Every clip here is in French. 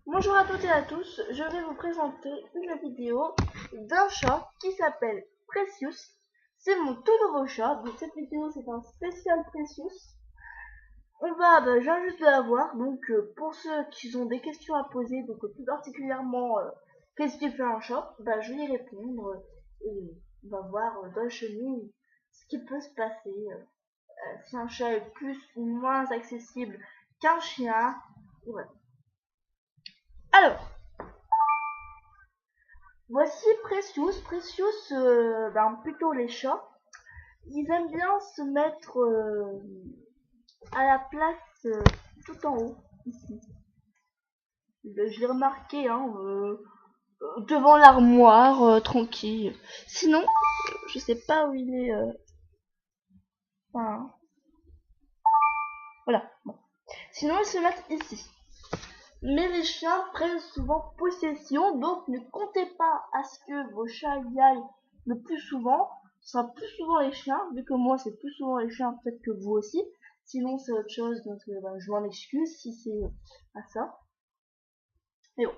Bonjour à toutes et à tous, je vais vous présenter une vidéo d'un chat qui s'appelle Precious. C'est mon tout nouveau chat, donc cette vidéo c'est un spécial Precious. Je viens juste de l'avoir, donc pour ceux qui ont des questions à poser, donc plus particulièrement qu'est-ce qui fait un chat, je vais y répondre et on va voir dans le chenille ce qui peut se passer, si un chat est plus ou moins accessible qu'un chien. Ouais. Alors, voici Precious. Precious, plutôt les chats, ils aiment bien se mettre à la place tout en haut, ici. Je l'ai remarqué, devant l'armoire, tranquille. Sinon, je sais pas où il est. Enfin, voilà. Bon. Sinon, ils se mettent ici. Mais les chiens prennent souvent possession, donc ne comptez pas à ce que vos chats y aillent le plus souvent. Ce sera plus souvent les chiens, vu que moi c'est plus souvent les chiens, peut-être que vous aussi. Sinon c'est autre chose, donc je m'en excuse si c'est pas ça. Mais bon,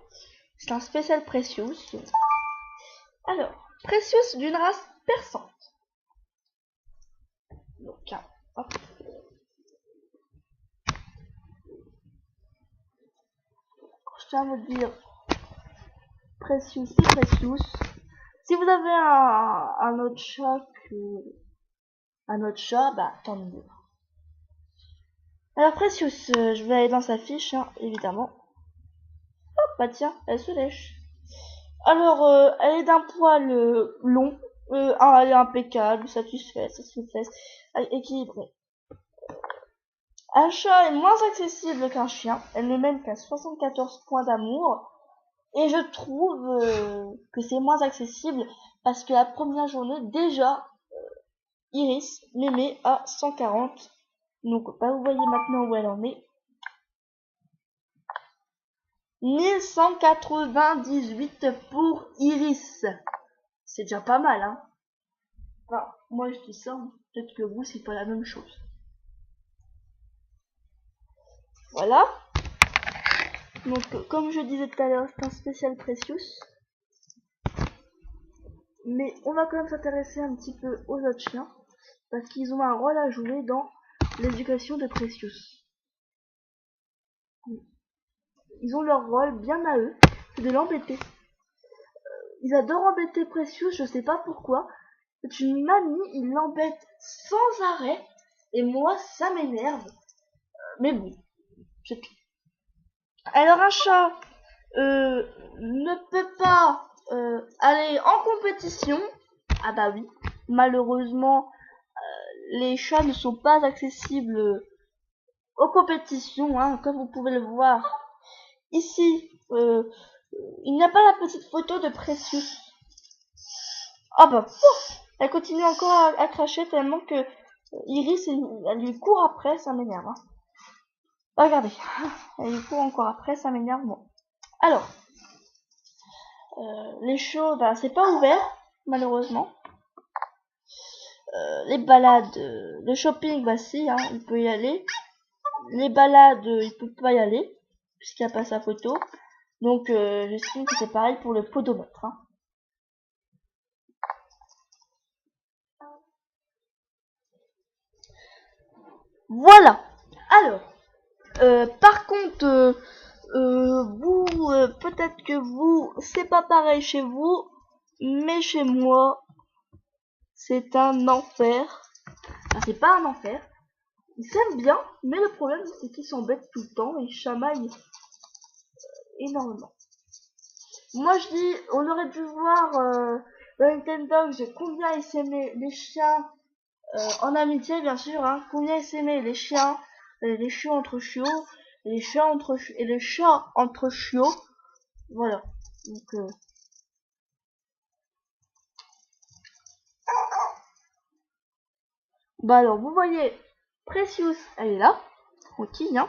c'est un spécial Precious. Alors, Precious d'une race persante. Donc, hop. Je tiens à vous dire, Precious c'est Precious. Si vous avez un autre chat tant mieux. Alors Precious, je vais aller dans sa fiche, évidemment. Hop, tiens, elle se lèche. Alors, elle est d'un poil long, elle est impeccable, satisfaite, équilibrée. Un chat est moins accessible qu'un chien, elle ne mène qu'à 74 points d'amour, et je trouve que c'est moins accessible parce que la première journée, déjà, Iris m'aimait à 140. Donc, vous voyez maintenant où elle en est. 1198 pour Iris. C'est déjà pas mal, hein. Enfin, moi je dis ça, peut-être que vous c'est pas la même chose. Voilà. Donc, comme je disais tout à l'heure, c'est un spécial Precious. Mais on va quand même s'intéresser un petit peu aux autres chiens, parce qu'ils ont un rôle à jouer dans l'éducation de Precious. Ils ont leur rôle bien à eux, c'est de l'embêter. Ils adorent embêter Precious, je sais pas pourquoi. C'est une manie, ils l'embêtent sans arrêt, et moi ça m'énerve. Mais bon, c'est tout. Alors un chat ne peut pas aller en compétition. Ah bah oui, malheureusement, les chats ne sont pas accessibles aux compétitions, comme vous pouvez le voir. Ici, il n'y a pas la petite photo de Precious. Ah bah, elle continue encore à cracher tellement que Iris, elle lui court après, ça m'énerve. Regardez, elle lui court encore après, ça m'énerve, moi. Alors, les shows, c'est pas ouvert, malheureusement. Les balades, le shopping, si, il peut y aller. Les balades, il peut pas y aller, puisqu'il n'y a pas sa photo. Donc, j'estime que c'est pareil pour le podomètre. Voilà. Alors, par contre, vous, peut-être que vous, c'est pas pareil chez vous, mais chez moi, c'est un enfer. Enfin, c'est pas un enfer. Ils s'aiment bien, mais le problème, c'est qu'ils s'embêtent tout le temps et chamaillent énormément. Moi, je dis, on aurait dû voir dans Nintendo combien ils s'aimaient les chiens en amitié, bien sûr, combien ils s'aimaient les chiens, les chiots entre chiots, les chats entre et les chats entre chiots. Voilà. Donc, alors, vous voyez, Precious, elle est là, tranquille,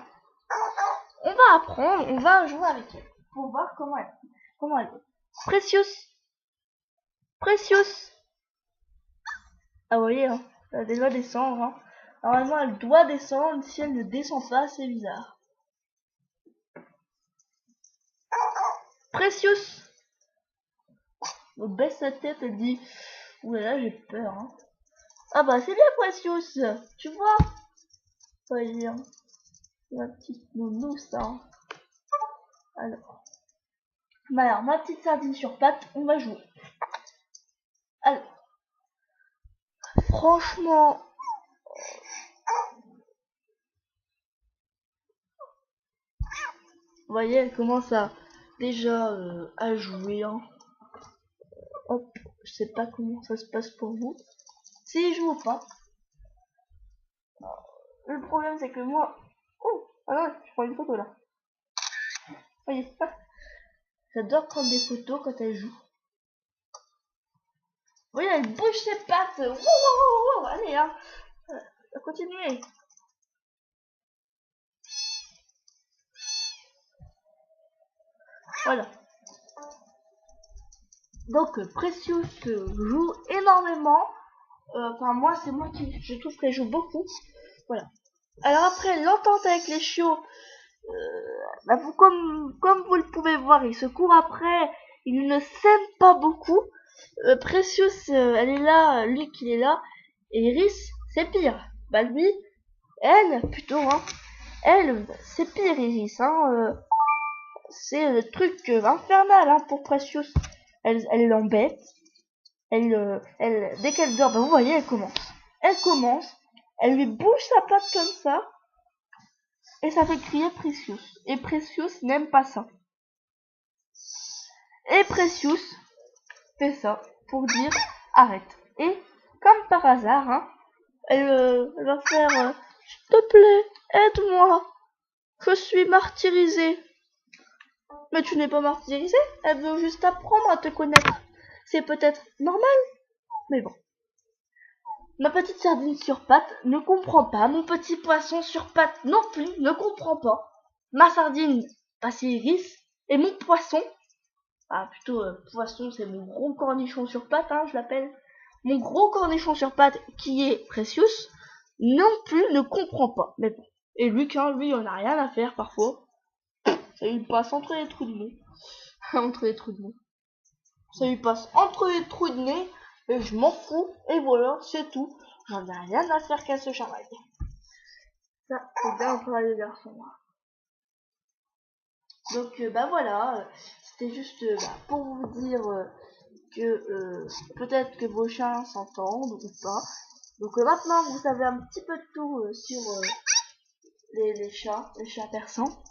On va apprendre, on va jouer avec elle pour voir comment elle est. Precious, Precious. Ah, vous voyez, elle doit descendre. Normalement, elle doit descendre. Si elle ne descend pas, c'est bizarre. Precious. On baisse sa tête, elle dit, oulala, j'ai peur, hein. Ah bah c'est bien Precious, tu vois. Voyez, ma petite nounou ça. Alors, ma petite sardine sur pattes, on va jouer. Alors, franchement, vous voyez, elle commence à déjà à jouer, hein. Hop, je sais pas comment ça se passe pour vous. Si je joue ou pas. Le problème c'est que moi... Oh, ah non, je prends une photo là. Voyez, j'adore prendre des photos quand elle joue. Vous voyez, elle bouge ses pattes. Wow, wow, wow, allez, hein. Continuez. Voilà. Donc, Precious joue énormément. Enfin, moi, c'est moi qui... Je trouve qu'elle joue beaucoup. Voilà. Alors après, l'entente avec les chiots, bah, comme vous le pouvez voir, ils se courent après, ils ne s'aiment pas beaucoup. Precious, elle est là, Luc il est là, et Iris, c'est pire. Bah lui, elle, plutôt, hein, elle, c'est pire Iris, hein, c'est le truc infernal, hein, pour Precious. Elle l'embête, dès qu'elle dort, bah vous voyez, elle commence, elle lui bouge sa patte comme ça, et ça fait crier Precious. Et Precious n'aime pas ça. Et Precious fait ça pour dire arrête. Et comme par hasard, hein, elle va faire s'il te plaît, aide-moi. Je suis martyrisée. Mais tu n'es pas martyrisée. Elle veut juste apprendre à te connaître. C'est peut-être normal, mais bon. Ma petite sardine sur pattes ne comprend pas. Mon petit poisson sur pattes non plus ne comprend pas. Ma sardine, bah c'est Iris. Et mon poisson, ah plutôt poisson, c'est mon gros cornichon sur pattes, hein, je l'appelle. Mon gros cornichon sur pattes, qui est Precious, non plus ne comprend pas. Mais bon. Et Luc, hein, lui, on a rien à faire parfois. Ça lui passe entre les trous de nez. Entre les trous de nez. Ça lui passe entre les trous de nez. Et je m'en fous. Et voilà, c'est tout. J'en ai rien à faire qu'à se chamailler. Ça, c'est bien pour les garçons. Donc, bah voilà. C'était juste pour vous dire que peut-être que vos chats s'entendent ou pas. Donc maintenant, vous savez un petit peu de tout sur les chats persans.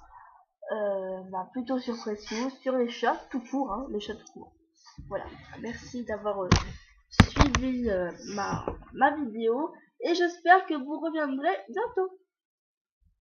Bah, plutôt sur Precious, sur les chats tout court, hein, les chats tout court. Voilà, merci d'avoir suivi ma vidéo et j'espère que vous reviendrez bientôt.